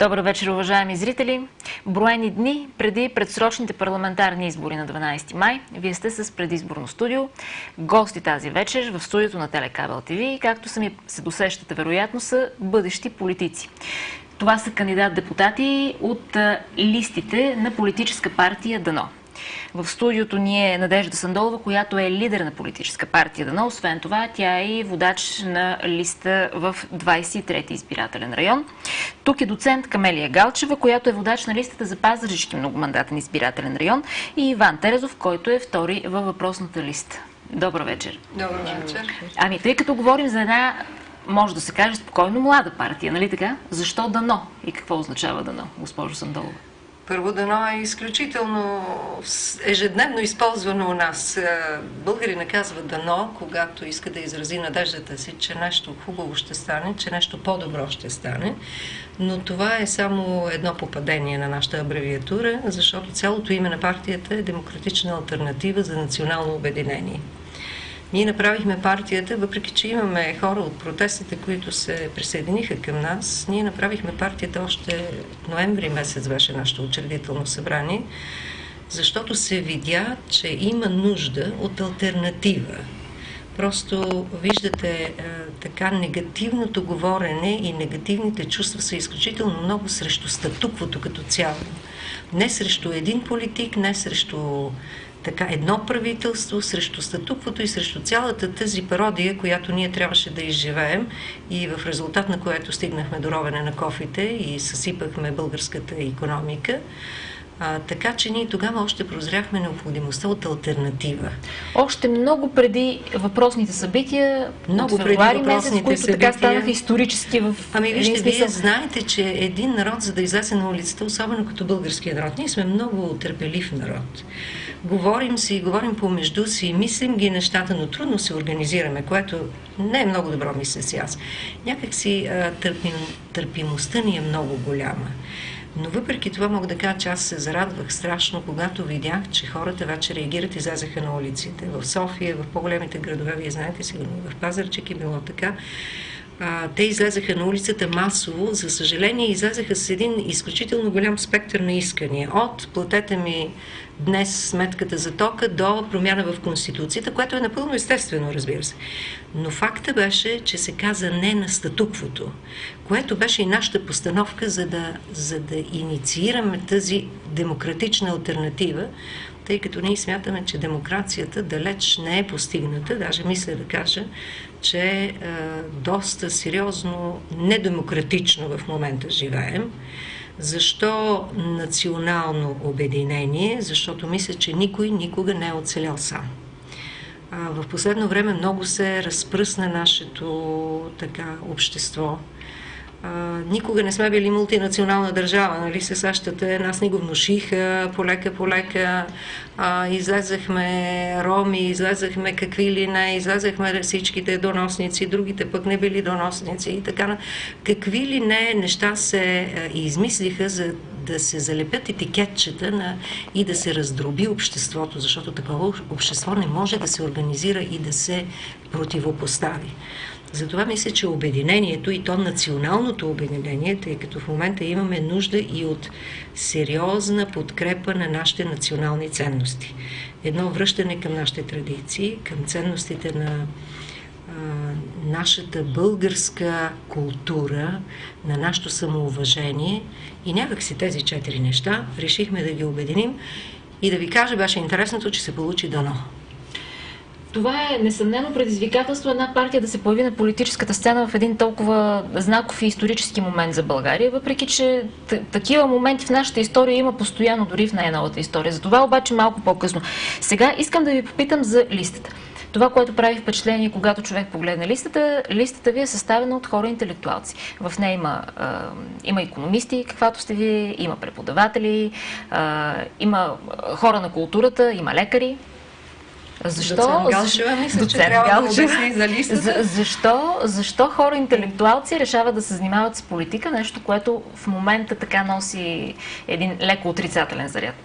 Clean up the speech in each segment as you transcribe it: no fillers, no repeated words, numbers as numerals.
Добър вечер, уважаеми зрители! Броени дни преди предсрочните парламентарни избори на 12 май, вие сте с предизборно студио. Гости тази вечер в студиото на Телекабел ТВ, както сами се досещате вероятно, са бъдещи политици. Това са кандидат-депутати от листите на политическа партия ДАНО. В студиото ни е Надежда Сандолова, която е лидер на политическа партия ДАНО. Освен това, тя е и водач на листа в 23-ти избирателен район. Тук е доцент Камелия Галчева, която е водач на листата за Пазарджишки многомандатен избирателен район, и Иван Терезов, който е втори във въпросната листа. Добър вечер. Добър вечер. Ами, тъй като говорим за една, може да се каже, спокойно млада партия, нали така? Защо ДАНО и какво означава ДАНО, госпожо Сандолова? Първо, ДАНО е изключително ежедневно използвано у нас. Българина казва ДАНО, когато иска да изрази надеждата си, че нещо хубаво ще стане, че нещо по-добро ще стане. Но това е само едно попадение на нашата абревиатура, защото цялото име на партията е Демократична алтернатива за национално обединение. Ние направихме партията, въпреки че имаме хора от протестите, които се присъединиха към нас, ние направихме партията още ноември месец, беше нашето учредително събрание, защото се видя, че има нужда от алтернатива. Просто виждате така негативното говорене и негативните чувства са изключително много срещу статуквото като цяло. Не срещу един политик, не срещу едно правителство, срещу статуквото и срещу цялата тази пародия, която ние трябваше да изживеем и в резултат на което стигнахме до ровене на кофите и съсипахме българската икономика. Така че ние тогава още прозряхме необходимостта от алтернатива. Още много преди въпросните събития, много преди въпросните които събития, така станаха исторически в Ами вижте, вие знаете, че един народ, за да излезе на улицата, особено като българския народ, ние сме много търпелив народ. Говорим помежду си, мислим ги нещата, но трудно се организираме, което не е много добро, мисля си аз. Някак си търпимостта ни е много голяма. Но въпреки това мога да кажа, че аз се зарадвах страшно, когато видях, че хората вече реагират и излязаха на улиците. В София, в по-големите градове, вие знаете сигурно, в Пазарджик е било така. Те излезаха на улицата масово, за съжаление излезаха с един изключително голям спектър на искания. От платете ми днес сметката за тока до промяна в Конституцията, което е напълно естествено, разбира се. Но факта беше, че се каза не на статуквото, което беше и нашата постановка, за да инициираме тази демократична алтернатива, тъй като ние смятаме, че демокрацията далеч не е постигната, даже мисля да кажа, че е доста сериозно недемократично в момента живеем. Защо национално обединение? Защото мисля, че никой никога не е оцелял сам. В последно време много се разпръсна нашето общество. Никога не сме били мултинационална държава, нали се сещате, нас ни го внушиха полека, излезахме роми, излезахме какви ли не, излезахме всичките доносници, другите пък не били доносници и така. Какви ли не неща се измислиха, за да се залепят етикетчета и да се раздроби обществото, защото такова общество не може да се организира и да се противопостави. Затова мисля, че обединението, и то националното обединение, тъй като в момента имаме нужда и от сериозна подкрепа на нашите национални ценности. Едно връщане към нашите традиции, към ценностите на нашата българска култура, на нашето самоуважение, и някакси тези 4 неща решихме да ги обединим и да ви кажа, беше интересното, че се получи ДАНО. Това е несъмнено предизвикателство една партия да се появи на политическата сцена в един толкова знаков и исторически момент за България, въпреки че такива моменти в нашата история има постоянно, дори в най-новата история. За това обаче малко по-късно. Сега искам да ви попитам за листата. Това, което прави впечатление, когато човек погледне листата ви е съставена от хора интелектуалци. В нея има икономисти, каквато сте вие, има преподаватели, има хора на културата, има лекари. Защо хора интелектуалци решават да се занимават с политика, нещо, което в момента така носи един леко отрицателен заряд?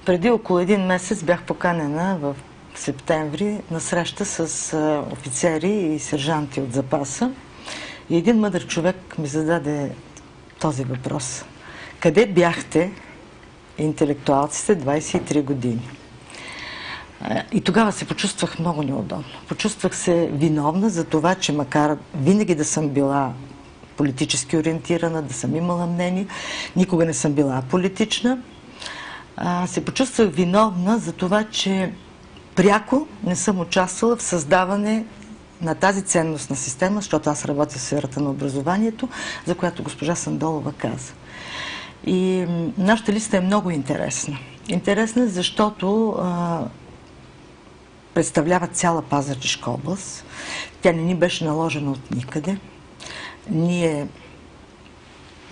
Преди около 1 месец бях поканена в септември на среща с офицери и сержанти от запаса. И един мъдър човек ми зададе този въпрос. Къде бяхте интелектуалците 23 години? И тогава се почувствах много неудобно. Почувствах се виновна за това, че макар винаги да съм била политически ориентирана, да съм имала мнение, никога не съм била политична, се почувствах виновна за това, че пряко не съм участвала в създаване на тази ценностна система, защото аз работя в сферата на образованието, за която госпожа Сандолова каза. И нашата листа е много интересна. Интересна, защото представлява цяла Пазарджишка област. Тя не ни беше наложена от никъде. Ние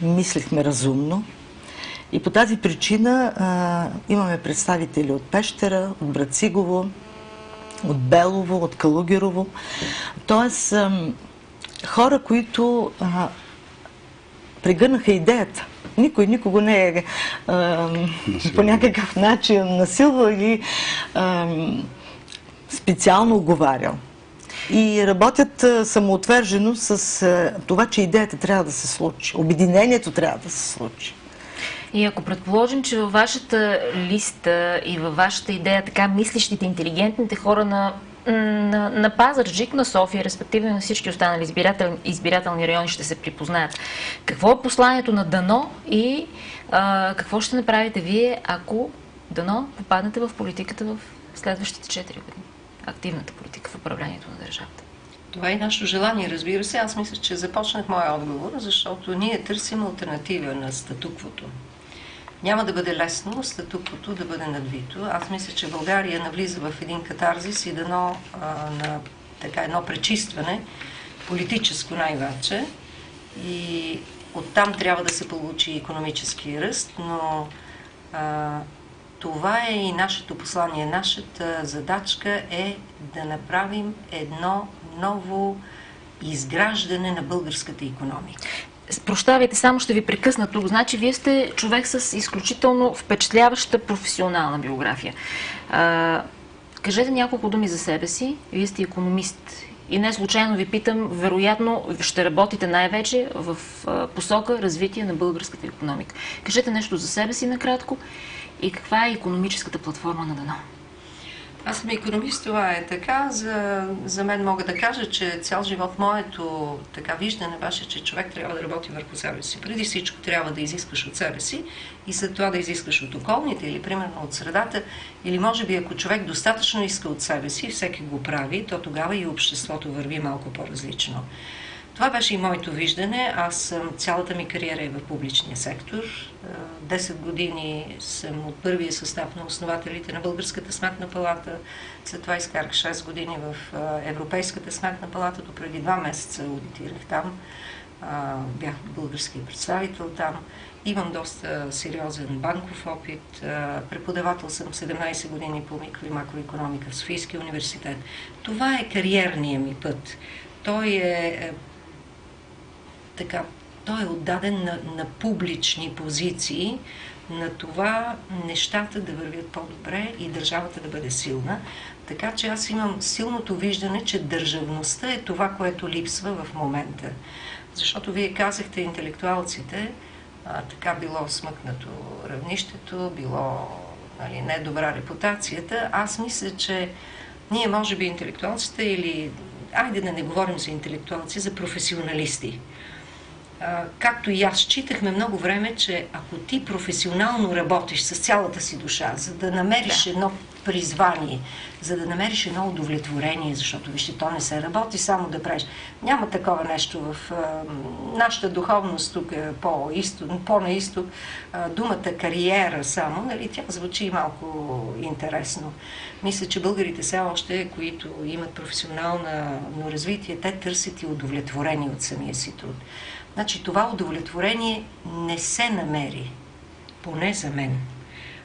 мислихме разумно. И по тази причина имаме представители от Пещера, от Брацигово, от Белово, от Калугерово. Тоест, хора, които прегърнаха идеята. Никой никого не е по някакъв начин насилвал или специално оговарял. И работят самоотвержено с това, че идеята трябва да се случи. Обединението трябва да се случи. И ако предположим, че във вашата листа и във вашата идея така мислещите, интелигентните хора на Пазарджик, на София, респективно на всички останали избирателни райони ще се припознаят. Какво е посланието на дано и какво ще направите вие, ако дано попаднете в политиката в следващите 4 години? Активната политика в управлението на държавата. Това е нашето желание, разбира се. Аз мисля, че започнах моя отговор, защото ние търсим алтернатива на статуквото. Няма да бъде лесно статуквото да бъде надвито. Аз мисля, че България навлиза в един катарзис и дано на едно пречистване, политическо най-вече. И оттам трябва да се получи икономически ръст, но това е и нашето послание. Нашата задачка е да направим едно ново изграждане на българската икономика. Прощавайте, само ще ви прекъсна тук. Значи, вие сте човек с изключително впечатляваща професионална биография. Кажете няколко думи за себе си. Вие сте икономист. И не случайно ви питам, вероятно ще работите най-вече в посока развитие на българската икономика. Кажете нещо за себе си накратко и каква е икономическата платформа на дано. Аз съм икономист, това е така. За мен мога да кажа, че цял живот моето виждане беше, че човек трябва да работи върху себе си. Преди всичко трябва да изискаш от себе си и след това да изискаш от околните или примерно от средата. Или може би ако човек достатъчно иска от себе си, всеки го прави, то тогава и обществото върви малко по-различно. Това беше и моето виждане. Цялата ми кариера е в публичния сектор. 10 години съм от първия състав на основателите на Българската сметна палата. След това изкарах 6 години в Европейската сметна палата. До преди 2 месеца аудитирах там. Бях български представител там. Имам доста сериозен банков опит. Преподавател съм 17 години по микро- и макроекономика в Софийския университет. Това е кариерният ми път. Той е отдаден на публични позиции, на това нещата да вървят по-добре и държавата да бъде силна. Така че аз имам силното виждане, че държавността е това, което липсва в момента. Защото вие казахте, интелектуалците, било смъкнато равнището, било недобра репутацията. Аз мисля, че ние може би интелектуалците или, айде да не говорим за интелектуалци, за професионалисти. Както и аз считахме много време, че ако ти професионално работиш с цялата си душа, за да намериш едно призвание, за да намериш едно удовлетворение, защото вижте, то не се работи само да правиш. Няма такова нещо в нашата духовност тук по-на изток, думата кариера само, тя звучи малко интересно. Мисля, че българите все още, които имат професионално развитие, те търсят и удовлетворение от самия си труд. Значи това удовлетворение не се намери, поне за мен.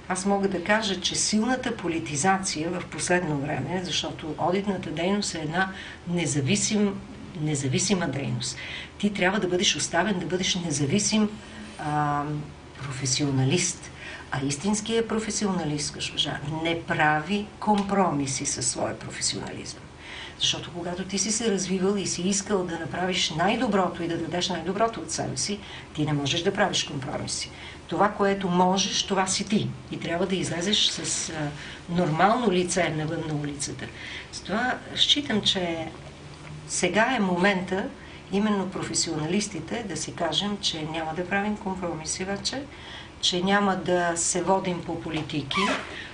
Аз мога да кажа, че силната политизация в последно време, защото одитната дейност е една независима дейност. Ти трябва да бъдеш оставен, да бъдеш независим професионалист. А истинският професионалист, госпожа, не прави компромиси със своя професионализъм. Защото когато ти си се развивал и си искал да направиш най-доброто и да дадеш най-доброто от себе си, ти не можеш да правиш компромиси. Това, което можеш, това си ти. И трябва да излезеш с нормално лице навън на улицата. С това считам, че сега е момента именно професионалистите да си кажем, че няма да правим компромиси вече, че няма да се водим по политики,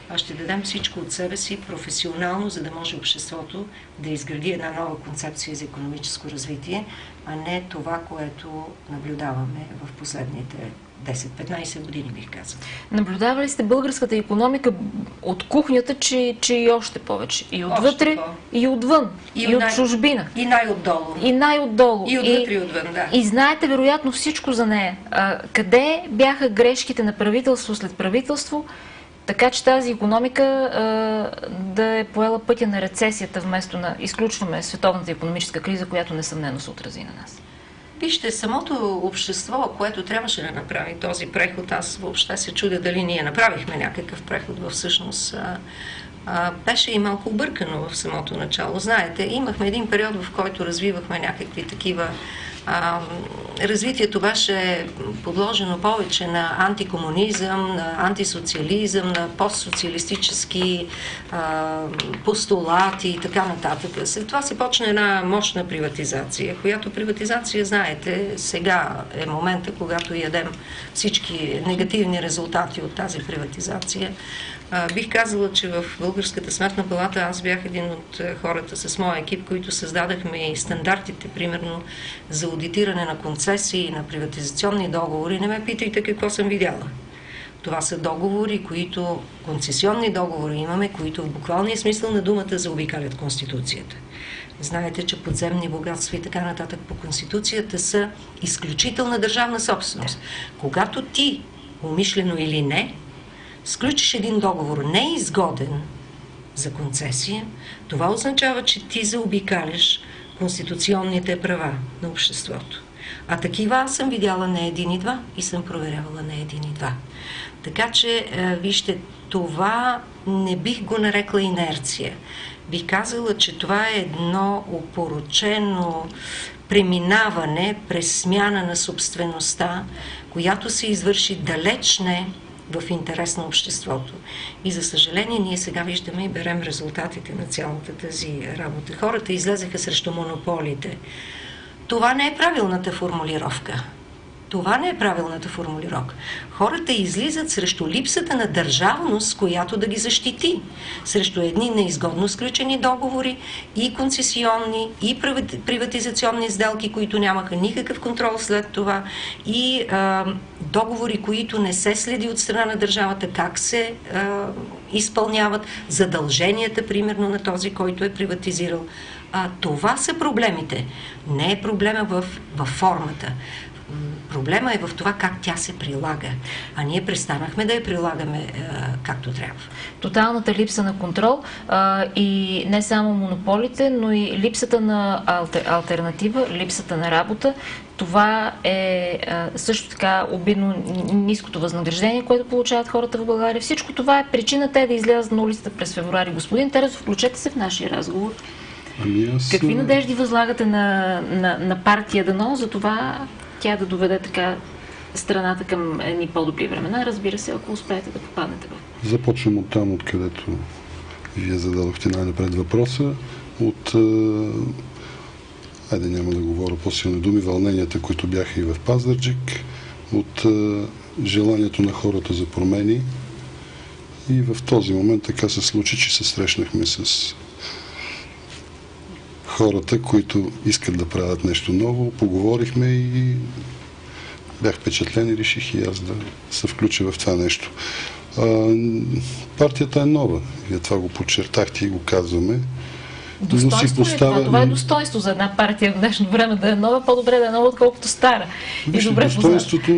а ще дадем всичко от себе си професионално, за да може обществото да изгради една нова концепция за икономическо развитие, а не това, което наблюдаваме в последните 10-15 години, бих казал. Наблюдавали сте българската икономика от кухнята, че и още повече. И отвътре, и отвън, и от чужбина. И най-отдолу. И най-отдолу. И отвътре, и отвън, да. И знаете вероятно всичко за нея. Къде бяха грешките на правителство след правителство, така че тази икономика да е поела пътя на рецесията, вместо на изключваме световната икономическа криза, която несъмнено се отрази на нас? Вижте, самото общество, което трябваше да направи този преход, аз въобще се чудя дали ние направихме някакъв преход, всъщност беше и малко объркано в самото начало. Знаете, имахме един период, в който развивахме някакви такива развитието беше подложено повече на антикомунизъм, на антисоциализъм, на постсоциалистически постулати и така нататък. След това се почна една мощна приватизация, която приватизация, знаете, сега е момента, когато ядем всички негативни резултати от тази приватизация. Бих казала, че в Българската сметна палата аз бях един от хората с моя екип, които създадахме и стандартите, примерно, за аудитиране на концесии, на приватизационни договори. Не ме питайте какво съм видяла. Това са договори, концесионни договори имаме, които в буквалния смисъл на думата заобикалят Конституцията. Знаете, че подземни богатства и така нататък по Конституцията са изключителна държавна собственост. Когато ти, умишлено или не, сключиш един договор неизгоден за концесия, това означава, че ти заобикаляш конституционните права на обществото. А такива аз съм видяла не един и два и съм проверявала не един и два. Така че, вижте, това не бих го нарекла инерция. Бих казала, че това е едно опорочено преминаване през смяна на собствеността, която се извърши далеч не в интерес на обществото. И за съжаление ние сега виждаме и берем резултатите на цялата тази работа. Хората излезеха срещу монополите. Това не е правилната формулировка. Това не е правилната формулировка. Хората излизат срещу липсата на държавност, която да ги защити. Срещу едни неизгодно сключени договори и концесионни, и приватизационни сделки, които нямаха никакъв контрол след това, и договори, които не се следи от страна на държавата, как се изпълняват задълженията, примерно, на този, който е приватизирал. Това са проблемите. Не е проблема в формата. Проблема е в това как тя се прилага. А ние престанахме да я прилагаме както трябва. Тоталната липса на контрол и не само монополите, но и липсата на алтернатива, липсата на работа. Това е също така обидно ниското възнаграждение, което получават хората в България. Всичко това е причина те да излязат на улицата през февруари. Господин Терезов, включете се в нашия разговор. Какви надежди възлагате на партия дано за това тя да доведе така страната към едни по-добри времена, разбира се, ако успеете да попаднете в... Започвам от там, откъдето вие зададохте най-напред въпроса. Айде няма да говоря по-силни думи, вълненията, които бяха и в Пазарджик, от желанието на хората за промени. И в този момент така се случи, че се срещнахме с хората, които искат да правят нещо ново, поговорихме и бях впечатлен и реших и аз да се включа в това нещо. Партията е нова. Вие това го подчертахте и го казваме. Това е достоинство за една партия в днешно време да е нова, по-добре да е нова, отколкото стара. Достоинството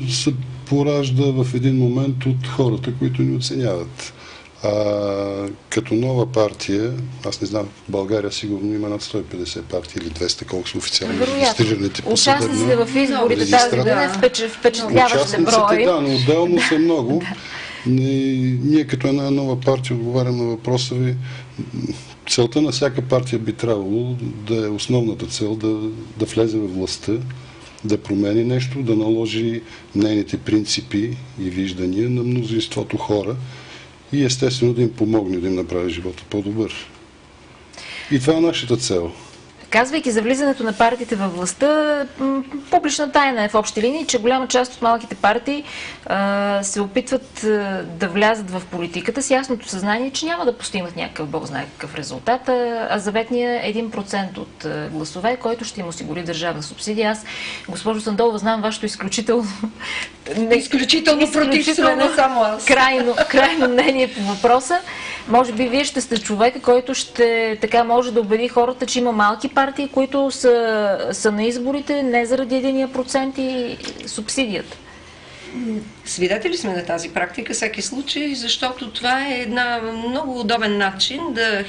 се поражда в един момент от хората, които ни оценяват. Като нова партия, аз не знам, в България сигурно има над 150 партии или 200, колко са официално регистрираните по съдебна участниците в изборите тази година впечатляващите брои. Да, но отделно са много. Ние като една нова партия отговарям на въпроса ви. Целта на всяка партия би трябвало да е основната цел да влезе във властта, да промени нещо, да наложи нейните принципи и виждания на мнозинството хора и естествено да им помогне да им направи живота по-добър. И това е нашата цел. Казвайки за влизането на партиите във властта, публична тайна е в общи линии, че голяма част от малките партии се опитват да влязат в политиката с ясното съзнание, че няма да постигнат някакъв бог знае какъв резултат, а заветния 1% от гласове, който ще им осигури държавна субсидия. Аз, госпожо Сандолова, знам вашето изключително против, не само аз. Крайно мнение по въпроса. Може би вие ще сте човека, който ще така може да убеди хората, че има малки партии, които са на изборите не заради 1% и субсидията. Свидетели сме на тази практика всеки случай, защото това е една много удобен начин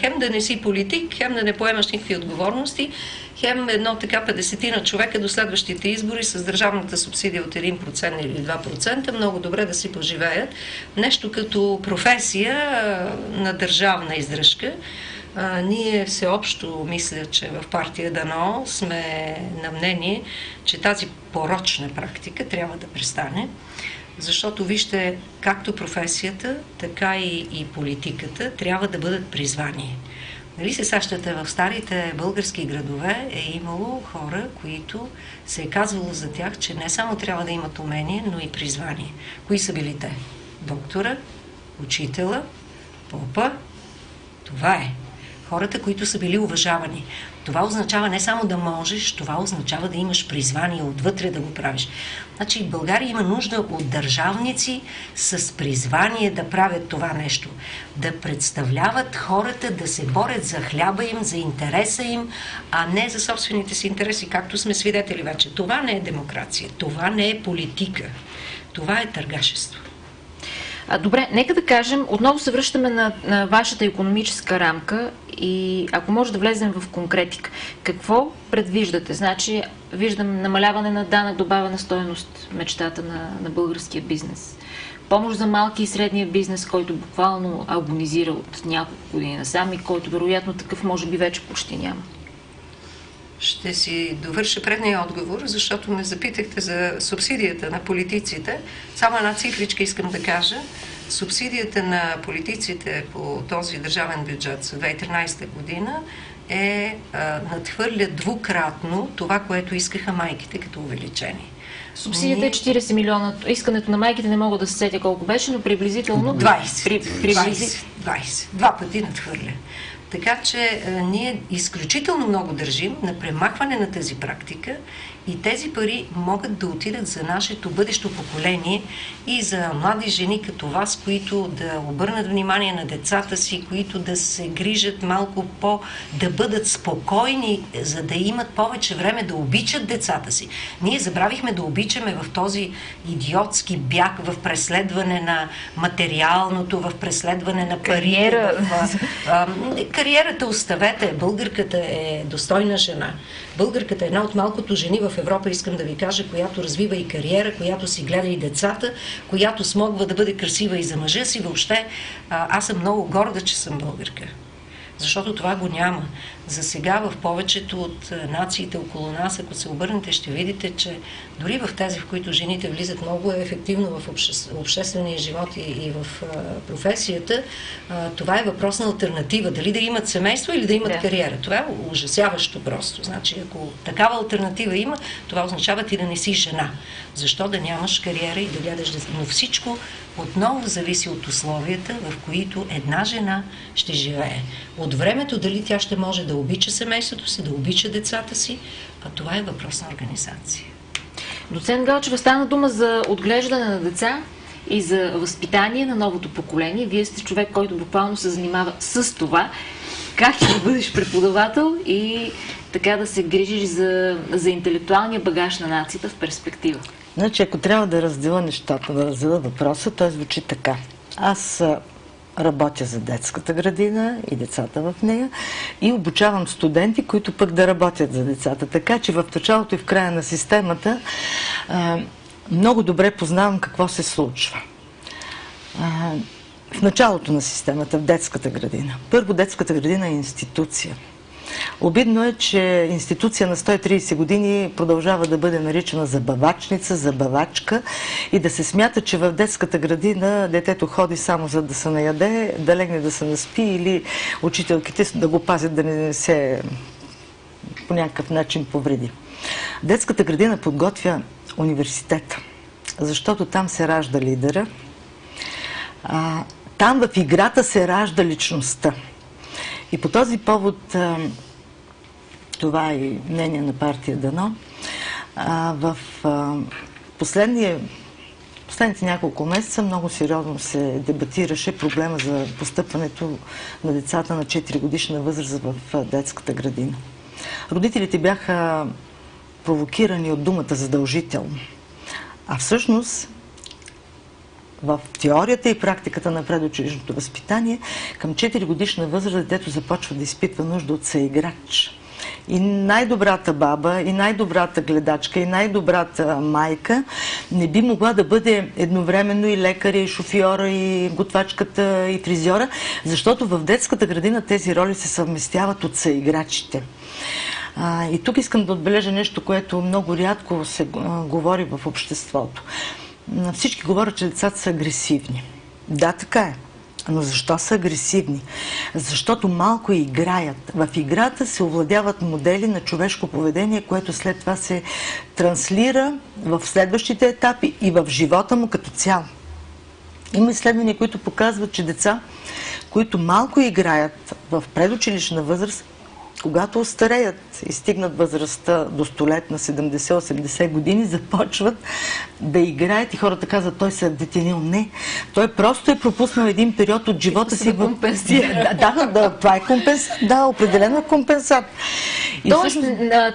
хем да не си политик, хем да не поемаш никакви отговорности, хем едно така 50 на човека до следващите избори с държавната субсидия от 1% или 2%, много добре да си поживеят. Нещо като професия на държавна издръжка. Ние всеобщо мисля, че в партия Дано сме на мнение, че тази порочна практика трябва да престане, защото вижте, както професията, така и политиката трябва да бъдат призвани. Нали се сещате, в старите български градове е имало хора, които се е казвало за тях, че не само трябва да имат умение, но и призвание. Кои са били те? Доктора, учителя, попа. Това е. Хората, които са били уважавани. Това означава не само да можеш, това означава да имаш призвание отвътре да го правиш. Значи в България има нужда от държавници с призвание да правят това нещо. Да представляват хората, да се борят за хляба им, за интереса им, а не за собствените си интереси, както сме свидетели вече. Това не е демокрация, това не е политика, това е търгашество. Добре, нека да кажем, отново се връщаме на вашата икономическа рамка и ако може да влезем в конкретика. Какво предвиждате? Значи, виждам намаляване на данък, добавена стойност, мечтата на българския бизнес. Помощ за малки и средния бизнес, който буквално агонизира от няколко години насам и който вероятно такъв може би вече почти няма. Ще си довърша предния отговор, защото ме запитахте за субсидията на политиците. Само една цифричка искам да кажа. Субсидията на политиците по този държавен бюджет за 2013 година надхвърля двукратно това, което искаха майките като увеличение. Субсидията е 40 милиона. Искането на майките не мога да се сетя колко беше, но приблизително 20. Два пъти надхвърля. Така че ние изключително много държим на премахване на тази практика и тези пари могат да отидат за нашето бъдещо поколение и за млади жени като вас, които да обърнат внимание на децата си, които да се грижат малко да бъдат спокойни, за да имат повече време да обичат децата си. Ние забравихме да обичаме в този идиотски бяг, в преследване на материалното, в преследване на пари. Кариерата оставете. Българката е достойна жена. Българката е една от малкото жени в Европа, искам да ви кажа, която развива и кариера, която си гледа и децата, която смогва да бъде красива и за мъжа си. Въобще, аз съм много горда, че съм българка. Защото това го няма. За сега в повечето от нациите около нас, ако се обърнете, ще видите, че дори в тези, в които жените влизат много ефективно в обществения живот и в професията, това е въпрос на алтернатива. Дали да имат семейство или да имат кариера. Това е ужасяващо просто. Значи, ако такава алтернатива има, това означава ти да не си жена. Защо да нямаш кариера и да гледаш деца? Но всичко отново зависи от условията, в които една жена ще живее. От времето дали тя ще може да обича семейството си, да обича децата си, а това е въпрос на организация. Доцент Галчева, стана дума за отглеждане на деца и за възпитание на новото поколение. Вие сте човек, който буквално се занимава с това. Как да бъдеш преподавател и така да се грижиш за интелектуалния багаж на нацията в перспектива? Значи, ако трябва да разделя нещата, да разделя въпроса, той звучи така. Аз работя за детската градина и децата в нея и обучавам студенти, които пък да работят за децата. Така че в началото и в края на системата много добре познавам какво се случва. В началото на системата, в детската градина. Първо, детската градина е институция. Обидно е, че институция на 130 години продължава да бъде наричана забавачница, забавачка и да се смята, че в детската градина детето ходи само за да се наяде, да легне да се наспи или учителките да го пазят да не се по някакъв начин повреди. Детската градина подготвя университета, защото там се ражда лидера, там в играта се ражда личността. И по този повод, това е и мнение на партия Дано, в последните няколко месеца много сериозно се дебатираше проблема за постъпването на децата на 4-годишна възраст в детската градина. Родителите бяха провокирани от думата задължително. А всъщност в теорията и практиката на предучилищното възпитание към 4-годишна възраст детето започва да изпитва нужда от съиграч. И най-добрата баба, и най-добрата гледачка, и най-добрата майка не би могла да бъде едновременно и лекаря, и шофьора, и готвачката, и фризьора, защото в детската градина тези роли се съвместяват от съиграчите. И тук искам да отбележа нещо, което много рядко се говори в обществото. Всички говорят, че децата са агресивни. Да, така е. Но защо са агресивни? Защото малко играят. В играта се овладяват модели на човешко поведение, което след това се транслира в следващите етапи и в живота му като цяло. Има изследвания, които показват, че деца, които малко играят в предучилищна възраст, когато остареят и стигнат възрастта до 100 на 70-80 години, започват да играят и хората казват, той се е детенил. Не. Той просто е пропуснал един период от живота си. Да компенсира. Да, това е компенсат. Да, определено е компенсат. Тоест,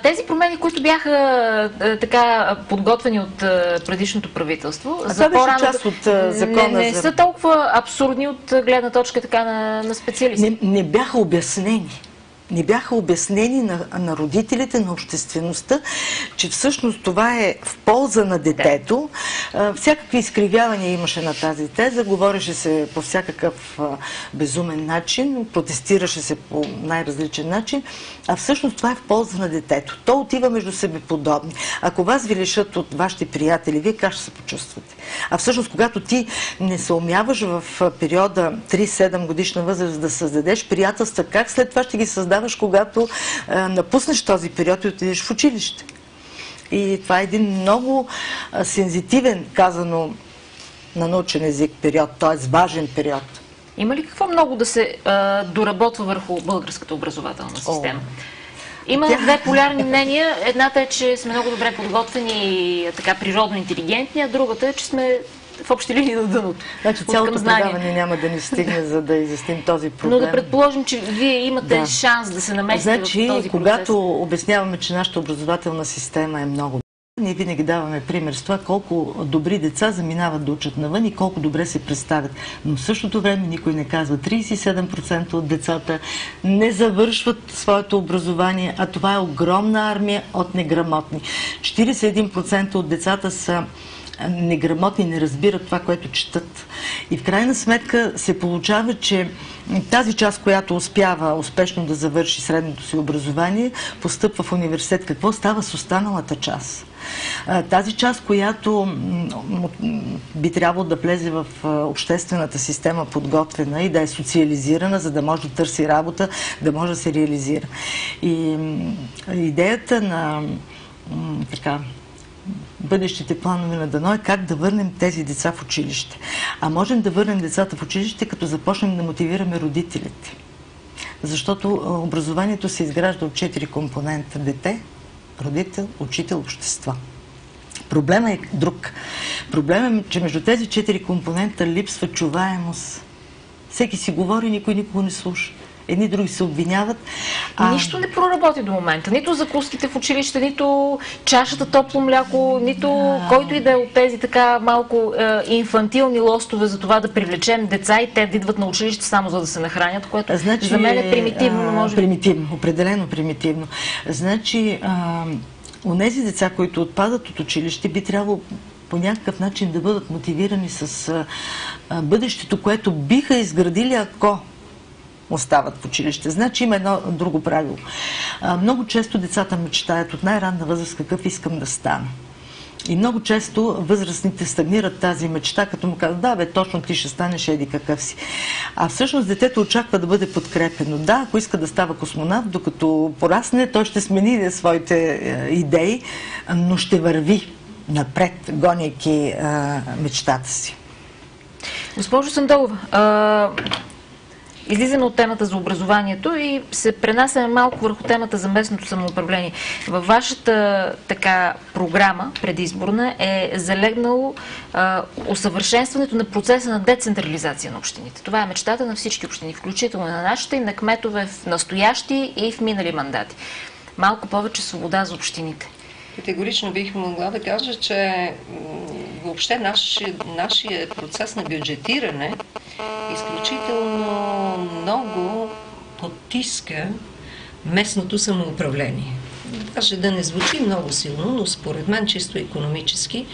тези промени, които бяха така подготвени от предишното правителство, за по-рано, част от закона не са толкова абсурдни от гледна точка така на специалисти. Не бяха обяснени. Не бяха обяснени на родителите, на обществеността, че всъщност това е в полза на детето. Всякакви изкривявания имаше на тази теза, говореше се по всякакъв безумен начин, протестираше се по най-различен начин, а всъщност това е в полза на детето. То отива между себе подобни. Ако вас ви лишат от вашите приятели, вие как ще се почувствате? А всъщност, когато ти не се умяваш в периода 3-7 годишна възраст да създадеш приятелства, как след това ще ги създаваш, когато напуснеш този период и отидеш в училище? И това е един много сензитивен, казано на научен език, период, т.е. важен период. Има ли какво много да се доработва върху българската образователна система? Има две полярни мнения. Едната е, че сме много добре подготвени и така природно интелигентни, а другата е, че сме в общи линии на дъното. Значи цялото предаване няма да ни стигне, за да изясним този проблем. Но да предположим, че вие имате шанс да се намесите в този процес. Когато обясняваме, че нашата образователна система е много, ние винаги даваме пример с това колко добри деца заминават да учат навън и колко добре се представят. Но в същото време никой не казва. 37% от децата не завършват своето образование, а това е огромна армия от неграмотни. 41% от децата са неграмотни, не разбират това, което четат. И в крайна сметка се получава, че тази част, която успява успешно да завърши средното си образование, постъпва в университет. Какво става с останалата част? Тази част, която би трябвало да влезе в обществената система подготвена и да е социализирана, за да може да търси работа, да може да се реализира. И идеята на бъдещите планове на Дано е как да върнем тези деца в училище. А можем да върнем децата в училище, като започнем да мотивираме родителите. Защото образованието се изгражда от 4 компонента: дете, родител, учител, общество. Проблема е друг. Проблемът е, че между тези 4 компонента липсва чуваемост. Всеки си говори, никой никого не слуша. Едни други се обвиняват. Нищо не проработи до момента. Нито закуските в училище, нито чашата топло мляко, нито който и да е от тези така малко инфантилни лостове за това да привлечем деца и те да идват на училище само за да се нахранят, което за мен е примитивно, но може... Примитивно, определено примитивно. Значи, онези деца, които отпадат от училище, би трябвало по някакъв начин да бъдат мотивирани с бъдещето, което биха изградили, ако остават в училище. Значи има едно друго правило. Много често децата мечтаят от най-ранна възраст какъв искам да стана. И много често възрастните стагнират тази мечта, като му казват, да бе, точно ти ще станеш еди какъв си. А всъщност детето очаква да бъде подкрепено. Да, ако иска да става космонавт, докато порасне, той ще смени своите идеи, но ще върви напред, гоняйки мечтата си. Госпожо Сандолова, излизаме от темата за образованието и се пренасяме малко върху темата за местното самоуправление. Във вашата програма предизборна е залегнало усъвършенстването на процеса на децентрализация на общините. Това е мечтата на всички общини, включително на нашите и на кметове в настоящи и в минали мандати. Малко повече свобода за общините. Категорично бих могла да кажа, че въобще нашия процес на бюджетиране изключително много потиска местното самоуправление. Даже да не звучи много силно, но според мен чисто икономически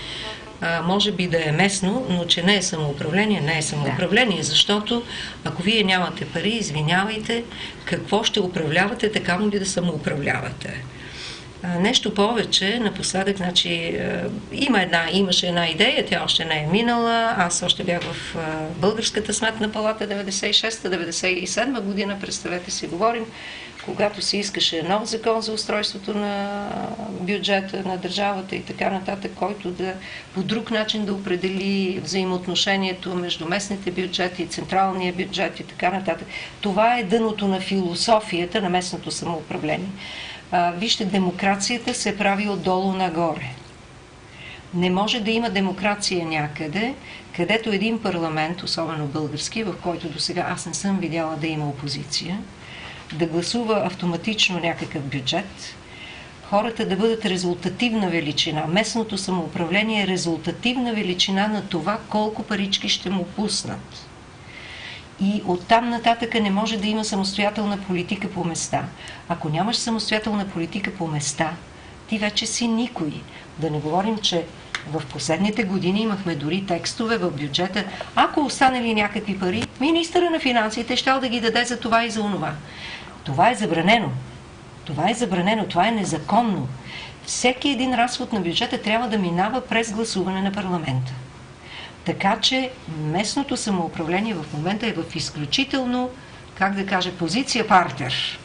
може би да е местно, но че не е самоуправление, не е самоуправление, защото ако вие нямате пари, извинявайте, какво ще управлявате, така му ли да самоуправлявате? Нещо повече, напоследък, значи, имаше една идея, тя още не е минала. Аз още бях в Българската сметна палата 96-97 година, представете си, говорим, когато се искаше нов закон за устройството на бюджета на държавата и така нататък, който да по друг начин да определи взаимоотношението между местните бюджети и централния бюджет и така нататък. Това е дъното на философията на местното самоуправление. Вижте, демокрацията се прави отдолу нагоре. Не може да има демокрация някъде, където един парламент, особено български, в който досега аз не съм видяла да има опозиция, да гласува автоматично някакъв бюджет, хората да бъдат резултативна величина. Местното самоуправление е резултативна величина на това колко парички ще му пуснат. И оттам нататъка не може да има самостоятелна политика по места. Ако нямаш самостоятелна политика по места, ти вече си никой. Да не говорим, че в последните години имахме дори текстове в бюджета. Ако останали някакви пари, министъра на финансите щял да ги даде за това и за онова. Това е забранено. Това е забранено. Това е незаконно. Всеки един разход на бюджета трябва да минава през гласуване на парламента. Така че местното самоуправление в момента е в изключително, как да кажа, позиция партер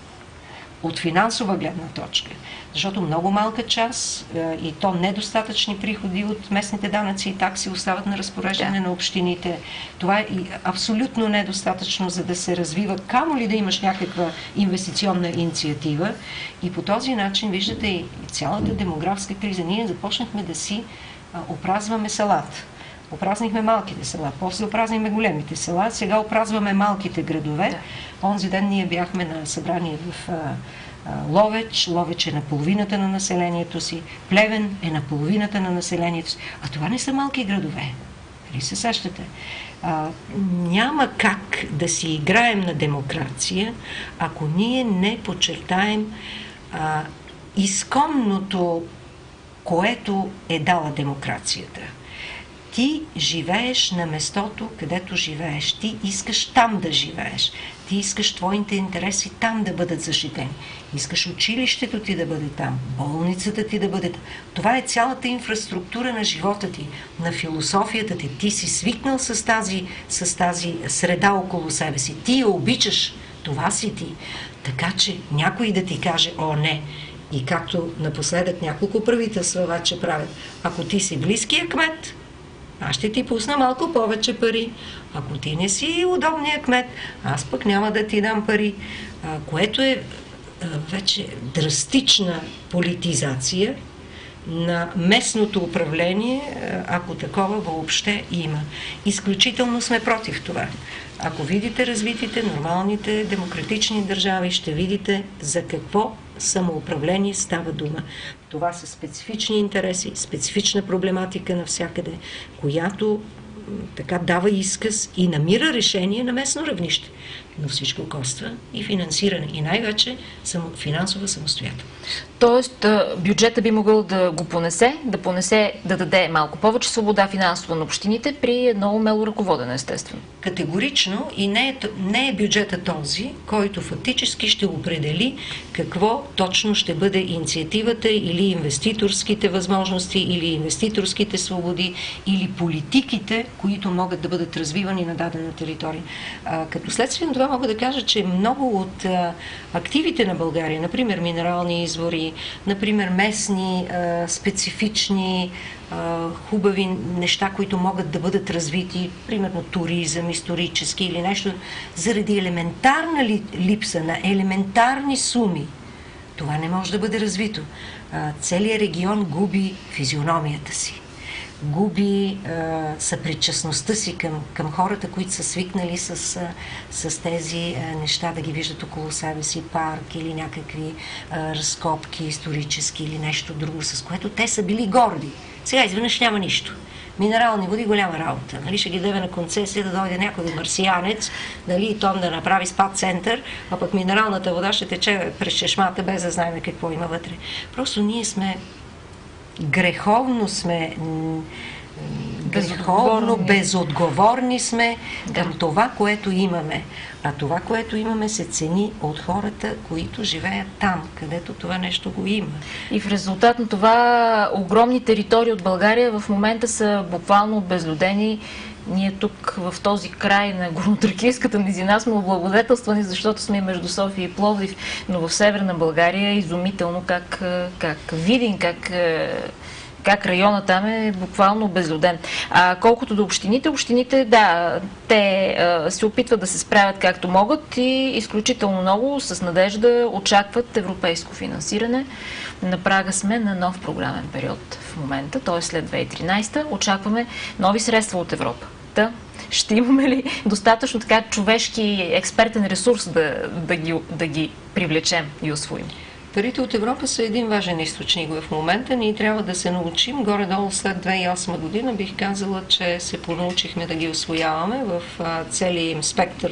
от финансова гледна точка. Защото много малка част и то недостатъчни приходи от местните данъци и такси остават на разпореждане на общините. Това е абсолютно недостатъчно, за да се развива, камо ли да имаш някаква инвестиционна инициатива. И по този начин, виждате, и цялата демографска криза. Ние започнахме да си опразваме селата. Опразнихме малките села, после опразнихме големите села, сега опразваме малките градове. Онзи ден ние бяхме на събрание в Ловеч. Ловеч е на половината на населението си, Плевен е на половината на населението си. А това не са малки градове. Нали се сещате? Няма как да си играем на демокрация, ако ние не подчертаем изконното, което е дала демокрацията. Ти живееш на местото, където живееш. Ти искаш там да живееш. Ти искаш твоите интереси там да бъдат защитени. Искаш училището ти да бъде там, болницата ти да бъде там. Това е цялата инфраструктура на живота ти, на философията ти. Ти си свикнал с тази среда около себе си. Ти я обичаш. Това си ти. Така че някой да ти каже, о не, и както напоследък няколко правителства вече правят, ако ти си близкия кмет, аз ще ти пусна малко повече пари. Ако ти не си удобния кмет, аз пък няма да ти дам пари. Което е вече драстична политизация на местното управление, ако такова въобще има. Изключително сме против това. Ако видите развитите, нормалните, демократични държави, ще видите за какво самоуправление става дума. Това са специфични интереси, специфична проблематика навсякъде, която така дава изказ и намира решение на местно равнище. но всичко коства и финансиране, и най-вече финансова самостоятелност. Тоест, бюджета би могъл да го понесе, да даде малко повече свобода финансово на общините при едно умело ръководене, естествено. Категорично, и не е бюджета този, който фактически ще определи какво точно ще бъде инициативата или инвеститорските възможности, или инвеститорските свободи, или политиките, които могат да бъдат развивани на дадена територия. Като следствие на това мога да кажа, че много от активите на България, например минерални извори, например местни, специфични, хубави неща, които могат да бъдат развити, примерно туризъм, исторически или нещо, заради елементарна липса на елементарни суми, това не може да бъде развито. Целият регион губи физиономията си, губи съпричастността си към хората, които са свикнали с тези неща да ги виждат около себе си, парк или някакви разкопки исторически или нещо друго, с което те са били горди. Сега изведнъж няма нищо. Минерални води, голяма работа. Нали, ще ги даде на концесия да дойде някой марсианец, нали, и том да направи спа център, а пък минералната вода ще тече през чешмата, без да знаем какво има вътре. Просто ние сме греховно сме, безотговорни сме към това, което имаме. А това, което имаме, се цени от хората, които живеят там, където това нещо го има. И в резултат на това огромни територии от България в момента са буквално обезлюдени. Ние тук в този край на горнотракийската низина сме облагодетелствани, защото сме между София и Пловдив, но в Северна България е изумително как Видин, как района там е буквално обезлюден. Колкото до общините, да, те се опитват да се справят както могат и изключително много с надежда очакват европейско финансиране. На прага сме на нов програмен период в момента, т.е. след 2013 очакваме нови средства от Европа. Ще имаме ли достатъчно така човешки експертен ресурс да ги привлечем и усвоим? Парите от Европа са един важен източник в момента. Ние трябва да се научим. Горе-долу след 2008 година бих казала, че се понаучихме да ги усвояваме в целия им спектър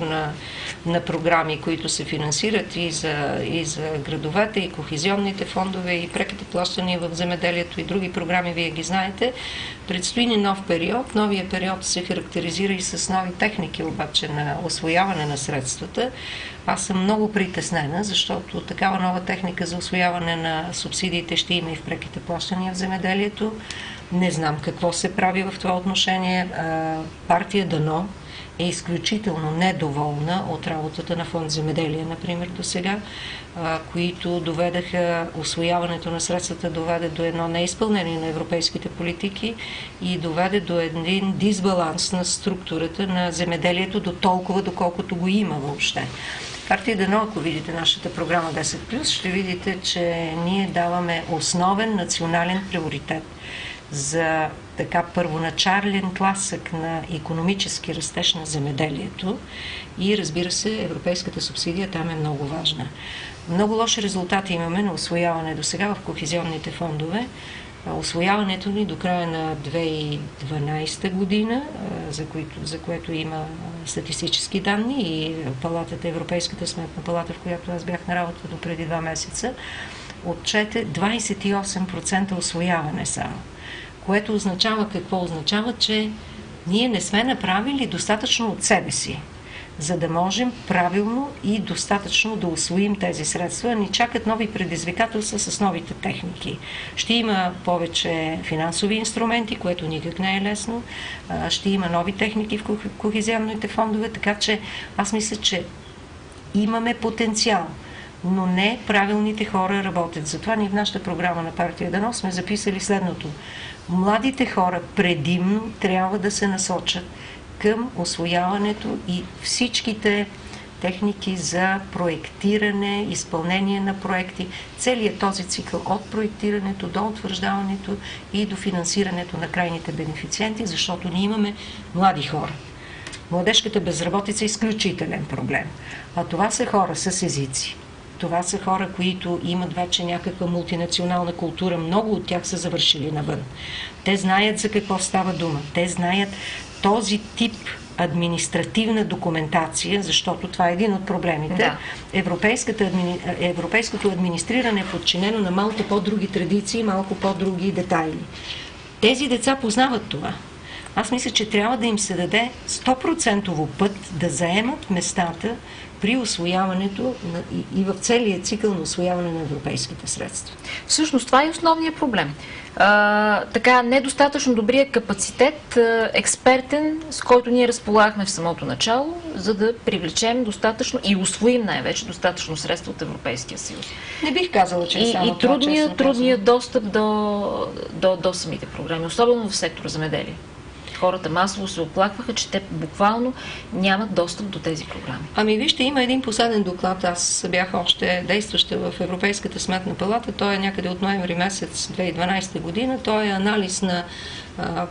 на програми, които се финансират и за градовете, и кохезионните фондове, и преките плащания в земеделието и други програми, вие ги знаете. Предстои ни нов период. Новия период се характеризира и с нови техники обаче на усвояване на средствата. Аз съм много притеснена, защото такава нова техника за усвояване на субсидиите ще има и в преките плащания в земеделието. Не знам какво се прави в това отношение. Партия Дано е изключително недоволна от работата на фонд Земеделие, например, до сега, които доведаха, усвояването на средствата доведе до едно неизпълнение на европейските политики и доведе до един дисбаланс на структурата на земеделието до толкова, доколкото го има въобще. Партия Дано, ако видите нашата програма 10+, ще видите, че ние даваме основен национален приоритет за така първоначален тласък на икономически растеж на земеделието и, разбира се, европейската субсидия там е много важна. Много лоши резултати имаме на усвояване до сега в кохезионните фондове. Усвояването ни до края на 2012 година, за което има статистически данни и палатата, Европейската сметна палата, в която аз бях на работа до преди 2 месеца, отчете 28% усвояване само. Което означава какво? Означава, че ние не сме направили достатъчно от себе си, за да можем правилно и достатъчно да усвоим тези средства. Ни чакат нови предизвикателства с новите техники. Ще има повече финансови инструменти, което никак не е лесно. Ще има нови техники в кохезионните фондове, така че аз мисля, че имаме потенциал, но не правилните хора работят. Затова ние в нашата програма на партия Дано сме записали следното. Младите хора предимно трябва да се насочат към усвояването и всичките техники за проектиране, изпълнение на проекти, целият този цикъл от проектирането до утвърждаването и до финансирането на крайните бенефициенти, защото ние имаме млади хора. Младежката безработица е изключителен проблем. А това са хора с езици. Това са хора, които имат вече някаква мултинационална култура. Много от тях са завършили навън. Те знаят за какво става дума. Те знаят този тип административна документация, защото това е един от проблемите. Да. Европейското администриране е подчинено на малко по-други традиции, малко по-други детайли. Тези деца познават това. Аз мисля, че трябва да им се даде 100% път да заемат местата при освояването и в целия цикъл на освояване на европейските средства. Всъщност това е основният проблем. Така, недостатъчно добрия капацитет, експертен, с който ние разполагахме в самото начало, за да привлечем достатъчно и усвоим най-вече достатъчно средства от Европейския съюз. Не бих казала, че само и трудният достъп до самите програми, особено в сектора земеделие. Хората масово се оплакваха, че те буквално нямат достъп до тези програми. Ами вижте, има един последен доклад. Аз бях още действаща в Европейската сметна палата. Той е някъде от ноември месец 2012 година. Той е анализ на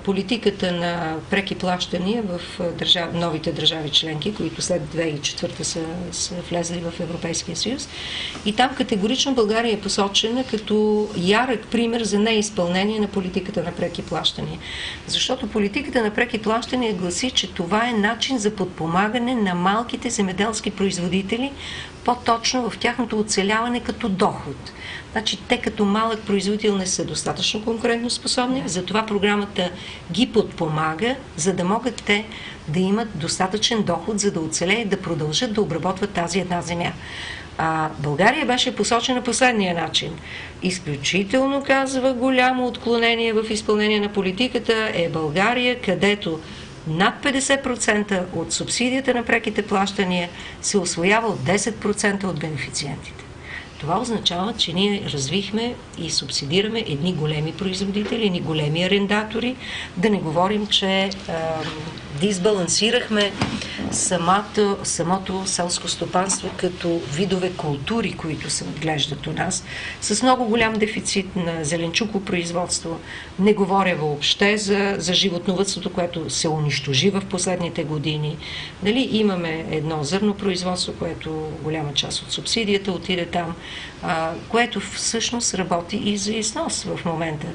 политиката на преки плащания в новите държави членки, които след 2004 са влезли в Европейския съюз. И там категорично България е посочена като ярък пример за неизпълнение на политиката на преки плащания. Защото политиката на преки плащания гласи, че това е начин за подпомагане на малките земеделски производители, по-точно в тяхното оцеляване като доход. Значи те като малък производител не са достатъчно конкурентно способни, затова програмата ги подпомага, за да могат те да имат достатъчен доход, за да оцелеят, да продължат да обработват тази една земя. България беше посочена последния начин. Изключително, казва, голямо отклонение в изпълнение на политиката е България, където над 50% от субсидията на преките плащания се усвоява от 10% от бенефициентите. Това означава, че ние развихме и субсидираме едни големи производители, едни големи арендатори. Да не говорим, че дисбалансирахме самото селско стопанство като видове култури, които се отглеждат у нас, с много голям дефицит на зеленчуко производство. Не говоря въобще за животновъдството, което се унищожи в последните години. Нали, имаме едно зърнопроизводство, което голяма част от субсидията отиде там, което всъщност работи и за износ в момента.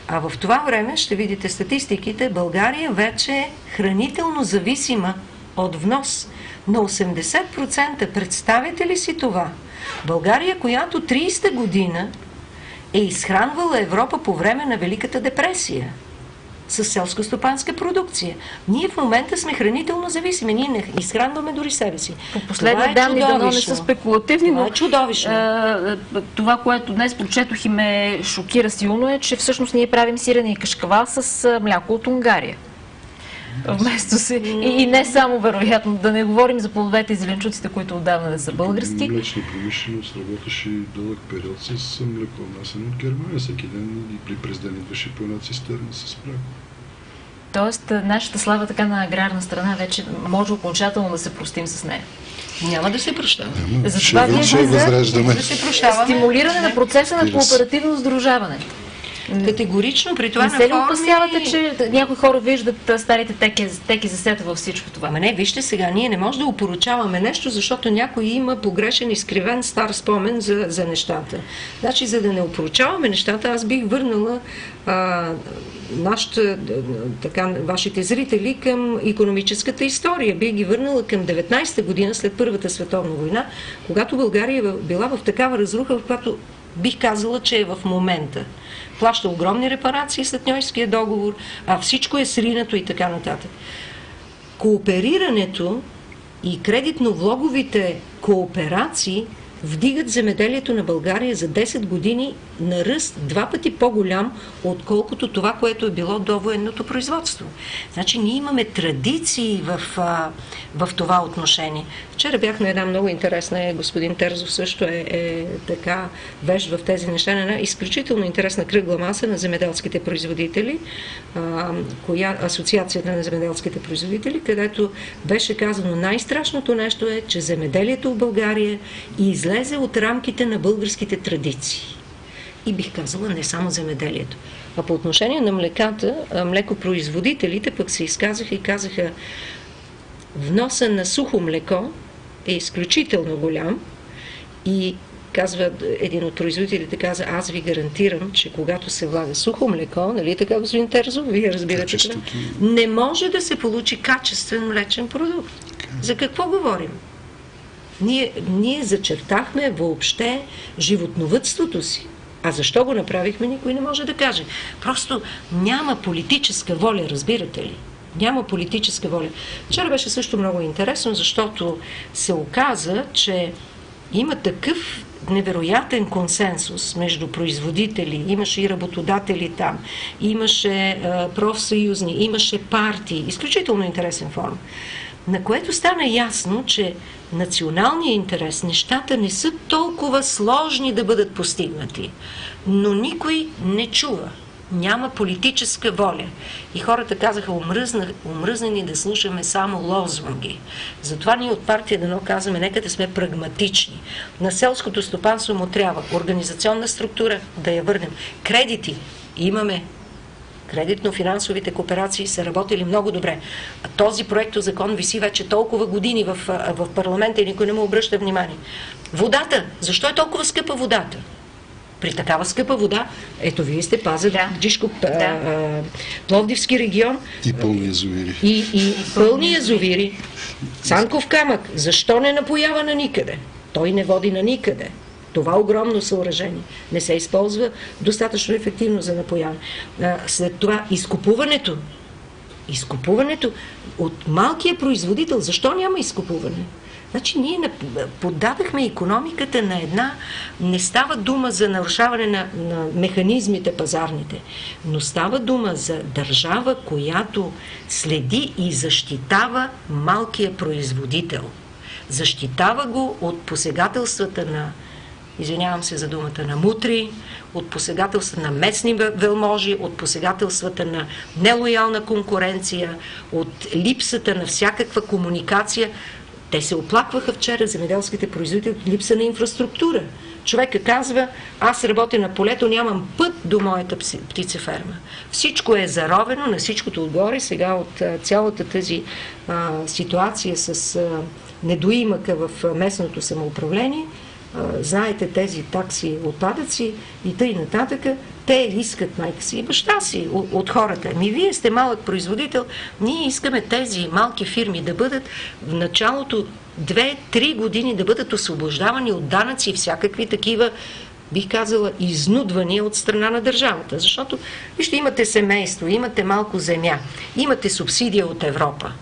А в това време, ще видите статистиките, България вече е хранително зависима от внос на 80%. Представете ли си това? България, която 30-та година е изхранвала Европа по време на Великата депресия с селско-стопанска продукция. Ние в момента сме хранително зависими. Ние не изхранваме дори себе си. По последни данни, дано не са спекулативни, но това е чудовищно. Това, което днес прочетох и ме шокира силно, е, че всъщност ние правим сирене и кашкавал с мляко от Унгария. Вместо си. И не само, вероятно, да не говорим за плодовете и зеленчуците, които отдавна не са български. Млечна промишленост работеше дълъг период с млеко, внасено от Германия. Всеки ден и при президент идваше по една цистерна с мляко. Тоест, нашата слава така на аграрна страна вече може окончателно да се простим с нея. Няма да се прощава. Затова вие стимулиране на процеса на кооперативно сдружаване. Категорично, при това не се ли опасявате, че някои хора виждат старите теки за сета във всичко това? Ама не, вижте сега, ние не можем да опоручаваме нещо, защото някой има погрешен, изкривен стар спомен за нещата. Значи, за да не опоручаваме нещата, аз бих върнала вашите зрители към икономическата история. Бих ги върнала към 19-та година, след Първата световна война, когато България била в такава разруха, в която бих казала, че е в момента. Плаща огромни репарации след Ньойския договор, а всичко е сринато и така нататък. Кооперирането и кредитно-влоговите кооперации вдигат земеделието на България за 10 години на ръст 2 пъти по-голям, отколкото това, което е било до военното производство. Значи ние имаме традиции в това отношение. Вчера бях на една много интересна, господин Терзов също е така вещ в тези неща, на една изключително интересна кръгла маса на земеделските производители, Асоциацията на земеделските производители, където беше казано най-страшното нещо е, че земеделието в България излезе от рамките на българските традиции. И бих казала не само земеделието. А по отношение на млеката, млекопроизводителите пък се изказаха и казаха, вноса на сухо млеко е изключително голям и казва, един от производителите каза, аз ви гарантирам, че когато се влага сухо млеко, нали така, господин Терзов, вие разбирате това, не може да се получи качествен млечен продукт. За какво говорим? Ние зачертахме въобще животновъдството си. А защо го направихме, никой не може да каже. Просто няма политическа воля, разбирате ли? Няма политическа воля. Вчера беше също много интересно, защото се оказа, че има такъв невероятен консенсус между производители, имаше и работодатели там, имаше профсъюзни, имаше партии, изключително интересен форум, на което стана ясно, че националният интерес, нещата не са толкова сложни да бъдат постигнати, но никой не чува. Няма политическа воля. И хората казаха, умръзнани да слушаме само лозунги. Затова ние от партия Дано казваме, нека да сме прагматични. На селското стопанство му трябва организационна структура, да я върнем. Кредити имаме. Кредитно-финансовите кооперации са работили много добре. А този проектозакон виси вече толкова години в парламента и никой не му обръща внимание. Водата. Защо е толкова скъпа водата? При такава скъпа вода, ето вие сте пазят Гжишко, Пловдивски регион. И пълни язовири. И пълни язовири. Цанков камък. Защо не напоява на никъде? Той не води на никъде. Това огромно съоръжение не се използва достатъчно ефективно за напояване. След това изкупуването. Изкупуването от малкия производител. Защо няма изкупуване? Значи ние поддадахме икономиката на една... Не става дума за нарушаване на механизмите пазарните, но става дума за държава, която следи и защитава малкия производител. Защитава го от посегателствата на, извинявам се за думата, на мутри, от посегателствата на местни велможи, от посегателствата на нелоялна конкуренция, от липсата на всякаква комуникация. Те се оплакваха вчера, земеделските производители, липса на инфраструктура. Човека казва, аз работя на полето, нямам път до моята птицеферма. Всичко е заровено, на всичкото отгоре. Сега от цялата тази ситуация с недоимъка в местното самоуправление, знаете тези такси, отпадъци и тъй нататък, те искат майка си и баща си от хората. Вие сте малък производител, ние искаме тези малки фирми да бъдат в началото 2-3 години да бъдат освобождавани от данъци и всякакви такива, бих казала, изнудвания от страна на държавата. Защото, вижте, имате семейство, имате малко земя, имате субсидия от Европа.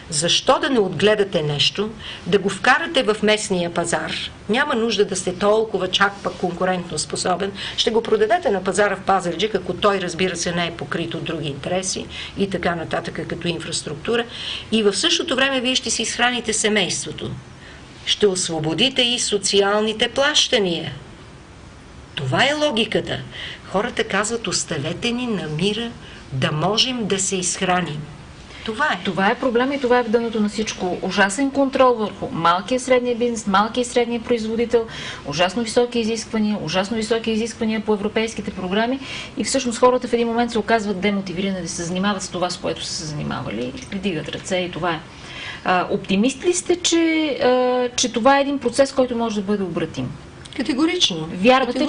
Защо да не отгледате нещо, да го вкарате в местния пазар? Няма нужда да сте толкова чак пък конкурентно способен. Ще го продадете на пазара в Пазарджик, ако той, разбира се, не е покрит от други интереси и така нататък като инфраструктура. И в същото време вие ще си изхраните семейството. Ще освободите и социалните плащания. Това е логиката. Хората казват, оставете ни на мира да можем да се изхраним. Това е проблема и това е в дъното на всичко. Ужасен контрол върху малкия и средния бизнес, малкия и средния производител, ужасно високи изисквания по европейските програми и всъщност хората в един момент се оказват демотивирани да се занимават с това, с което са се занимавали, вдигат ръце и това е. Оптимист ли сте, че това е един процес, който може да бъде обратим? Категорично. Вярвате,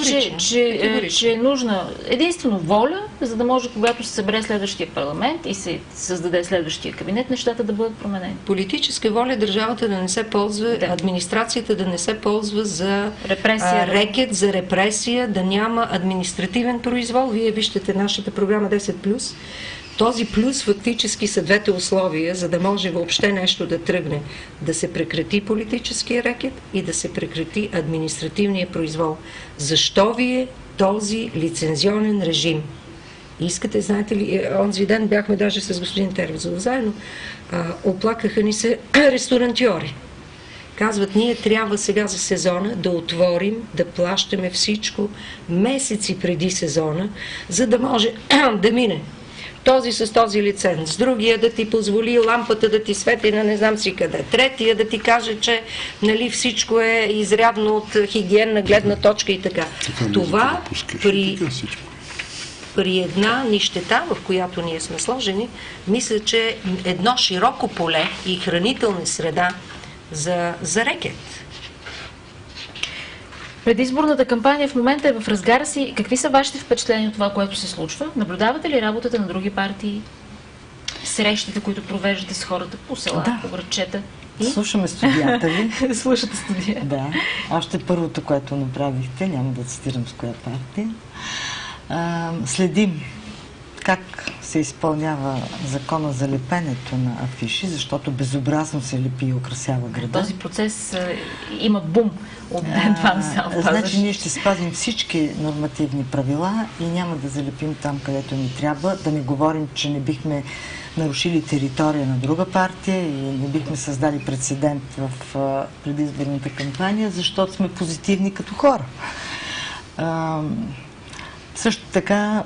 че е нужна единствено воля, за да може, когато се събере следващия парламент и се създаде следващия кабинет, нещата да бъдат променени? Политическа воля, държавата да не се ползва, администрацията да не се ползва за рекет, за репресия, да няма административен произвол. Вие виждате нашата програма 10+. Този плюс фактически са двете условия, за да може въобще нещо да тръгне. Да се прекрати политическия рекет и да се прекрати административния произвол. Защо ви е този лицензионен режим? Искате, знаете ли, онзи ден бяхме даже с господин Терзов заедно, оплакаха ни се ресторантьори. Казват, ние трябва сега за сезона да отворим, да плащаме всичко месеци преди сезона, за да може да мине този с този лиценз, другия да ти позволи лампата да ти свети на не знам си къде, третия да ти каже, че нали, всичко е изрядно от хигиенна гледна точка и така. Това при една нищета, в която ние сме сложени, мисля, че едно широко поле и хранителна среда за рекет. Предизборната кампания в момента е в разгара си. Какви са вашите впечатления от това, което се случва? Наблюдавате ли работата на други партии? Срещите, които провеждате с хората по села, по градчета? Слушаме студията ви. Слушате студия. Да. Още първото, което направихте, няма да цитирам с коя партия. Следим как се изпълнява закона за лепенето на афиши, защото безобразно се лепи и украсява града. Този процес има бум от това насам. Значи ние ще спазим всички нормативни правила и няма да залепим там, където ни трябва. Да не говорим, че не бихме нарушили територия на друга партия и не бихме създали прецедент в предизборната кампания, защото сме позитивни като хора. Също така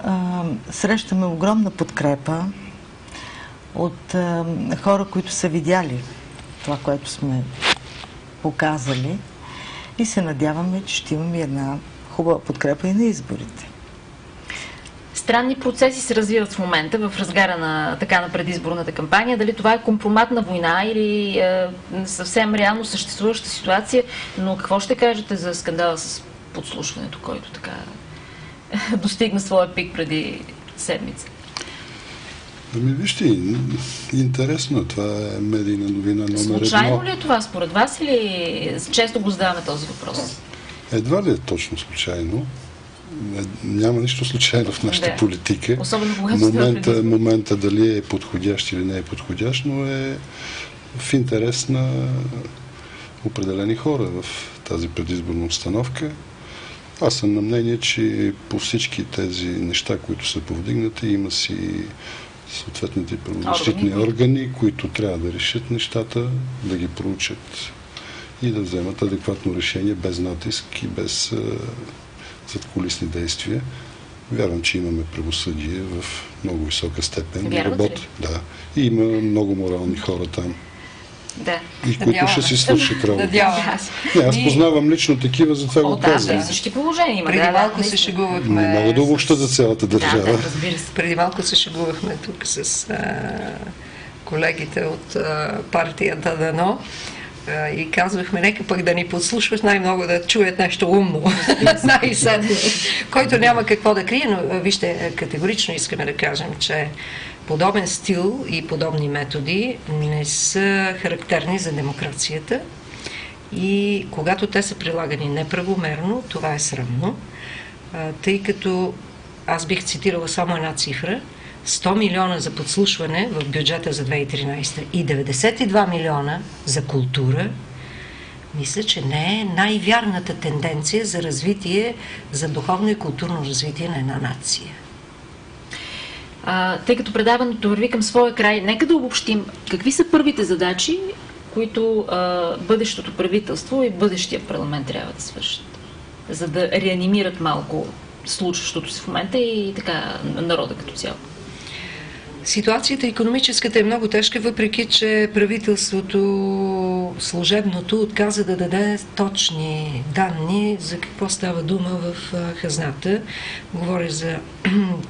срещаме огромна подкрепа от хора, които са видяли това, което сме показали и се надяваме, че ще имаме една хубава подкрепа и на изборите. Странни процеси се развиват в момента в разгара на предизборната кампания. Дали това е компроматна война или съвсем реално съществуваща ситуация, но какво ще кажете за скандала с подслушването, който така достигна своя пик преди седмица? Вижте, интересно. Това е медийна новина номер 1. Случайно ли е това според вас или често го задаваме този въпрос? Едва ли е точно случайно. Няма нищо случайно в нашата политика. Особено когато момента дали е подходящ или не е подходящ, но е в интерес на определени хора в тази предизборна обстановка. Аз съм на мнение, че по всички тези неща, които са повдигнати, има си съответните правозащитни органи, които трябва да решат нещата, да ги проучат и да вземат адекватно решение без натиск и без задкулисни действия. Вярвам, че имаме правосъдие в много висока степен. Да. И има много морални хора там. Да. И които ще си свършат работа. Аз познавам лично такива, затова го казвам. Да, всички положения има. Преди малко се шегувахме. Не мога да обобща за цялата държава. Да, разбира се. Преди малко се шегувахме тук с колегите от партията Дано и казвахме, нека пък да ни подслушват най-много да чуят нещо умно. Най-сетне. Който няма какво да крие, но вижте, категорично искаме да кажем, че подобен стил и подобни методи не са характерни за демокрацията и когато те са прилагани неправомерно, това е срамно, тъй като аз бих цитирала само една цифра: 100 милиона за подслушване в бюджета за 2013 и 92 милиона за култура, мисля, че не е най-вярната тенденция за развитие, за духовно и културно развитие на една нация. Тъй като предаването върви към своя край, нека да обобщим какви са първите задачи, които бъдещото правителство и бъдещия парламент трябва да свършат, за да реанимират малко случващото се в момента и така народа като цяло. Ситуацията икономическата е много тежка, въпреки че правителството служебното отказа да даде точни данни за какво става дума в хазната. Говоря за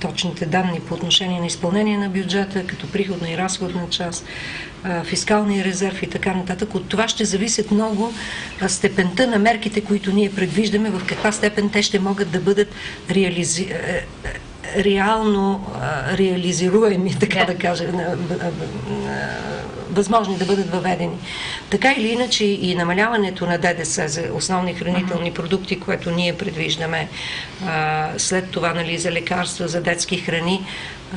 точните данни по отношение на изпълнение на бюджета, като приходна и разходна част, фискалния резерв и така нататък. От това ще зависят много степента на мерките, които ние предвиждаме, в каква степен те ще могат да бъдат реално реализируеми, така да кажа, възможни да бъдат въведени. Така или иначе и намаляването на ДДС за основни хранителни продукти, което ние предвиждаме, след това за лекарства, за детски храни,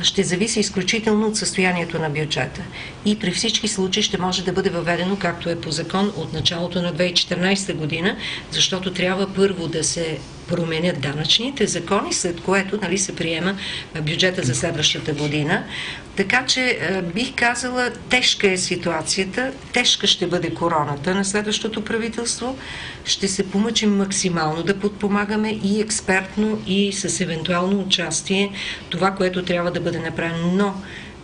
ще зависи изключително от състоянието на бюджета. И при всички случаи ще може да бъде въведено, както е по закон, от началото на 2014 година, защото трябва първо да се променят данъчните закони, след което се приема бюджета за следващата година. Така че бих казала, тежка е ситуацията, тежка ще бъде короната на следващото правителство. Ще се помъчим максимално да подпомагаме и експертно, и с евентуално участие това, което трябва да бъде направено. Но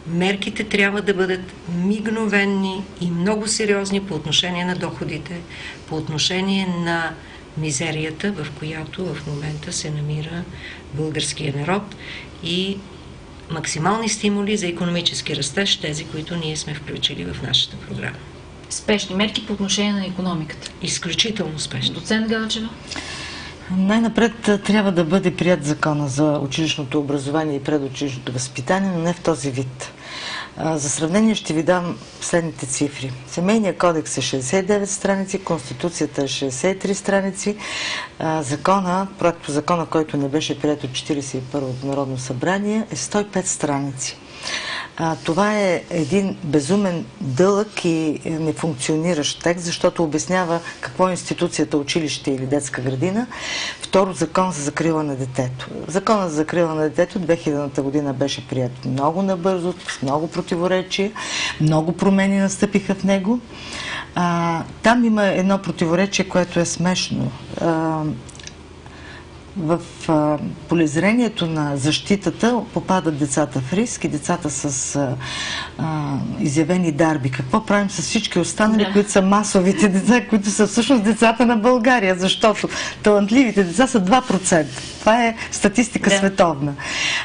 мерките трябва да бъдат мигновенни и много сериозни по отношение на доходите, по отношение на мизерията, в която в момента се намира българския народ, и максимални стимули за икономически растеж, тези, които ние сме включили в нашата програма. Спешни мерки по отношение на икономиката. Изключително спешни. Доцент Галчева? Най-напред трябва да бъде прият закона за училищното образование и предучилищното възпитание, но не в този вид. За сравнение ще ви дам следните цифри. Семейният кодекс е 69 страници, Конституцията е 63 страници, проектозакона, който не беше приет от 41-то Народно събрание, е 105 страници. Това е един безумен дълъг и нефункциониращ текст, защото обяснява какво е институцията училище или детска градина. Второ, закон за закрила на детето. Законът за закрила на детето 2000-та година беше прият много набързо, с много противоречия, много промени настъпиха в него. Там има едно противоречие, което е смешно. В полезрението на защитата попадат децата в риск и децата с изявени дарби. Какво правим с всички останали, които са масовите деца, които са всъщност децата на България? Защото талантливите деца са 2%. Това е статистика световна.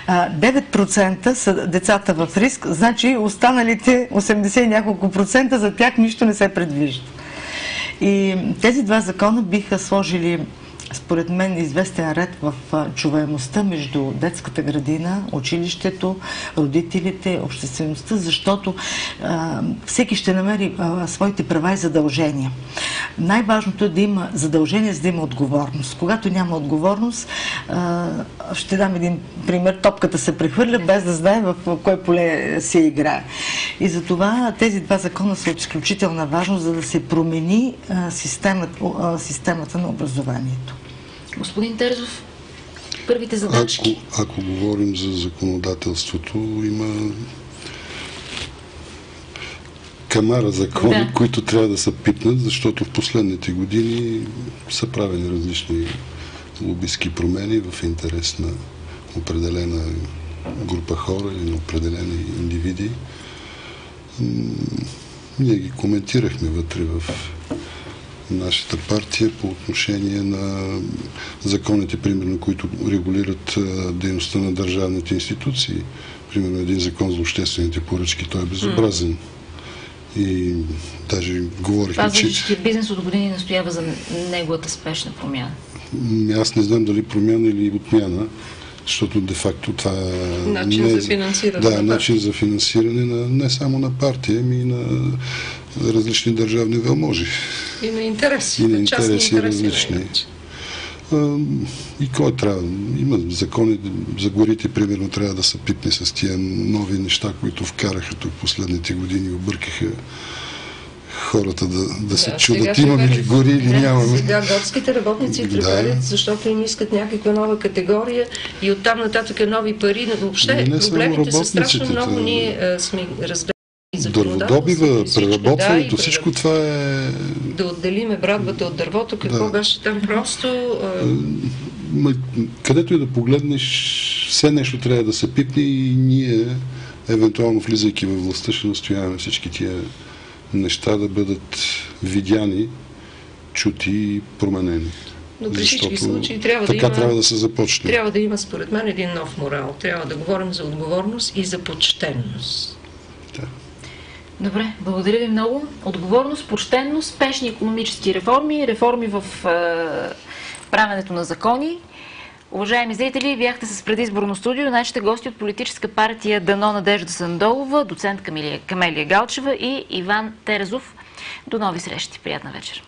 9% са децата в риск, значи останалите 80 и няколко процента, за тях нищо не се предвижда. И тези два закона биха сложили, според мен, известен ред в чуваемостта между детската градина, училището, родителите, обществеността, защото всеки ще намери своите права и задължения. Най-важното е да има задължение, за да има отговорност. Когато няма отговорност, ще дам един пример, топката се прехвърля без да знае в кое поле се играе. И затова тези два закона са от изключителна важност, за да се промени системата на образованието. Господин Терзов, първите задачки. Ако говорим за законодателството, има камара закони, които трябва да се пипнат, защото в последните години са правени различни лобистки промени в интерес на определена група хора или на определени индивиди. Ние ги коментирахме вътре в нашата партия по отношение на законите, примерно, които регулират дейността на държавните институции. Примерно един закон за обществените поръчки, той е безобразен. И даже говорихме, че бизнес от години настоява за неговата спешна промяна. Аз не знам дали промяна или отмяна, защото де-факто това е начин за финансиране. Да, начин за финансиране не само на партия, ами и на различни държавни велможи. И на интереси. И на интереси различни. И кой трябва? Има закони за горите, примерно, трябва да се пипне с тия нови неща, които вкараха тук последните години и объркаха хората да се чудат, имаме ли гори или нямаме. Сега горските работници треперят, защото им искат някаква нова категория и оттам нататък нови пари. Въобще проблемите са страшно много. Ние сме разгледали дърводобива, преработването, всичко това е... Да отделиме брадвата от дървото, какво беше там просто... Където и да погледнеш, все нещо трябва да се пипне и ние, евентуално влизайки във властта, ще настояваме всички тия неща да бъдат видяни, чути и променени. Но при всички случаи трябва да се започне. Трябва да има, според мен, един нов морал. Трябва да говорим за отговорност и за почтенност. Да. Добре, благодаря ви много. Отговорност, почтенност, спешни икономически реформи, реформи в правенето на закони. Уважаеми зрители, бяхте с предизборно студио. Нашите гости от политическа партия Дано Надежда Сандолова, доцент Камелия Галчева и Иван Терзов. До нови срещи. Приятна вечер.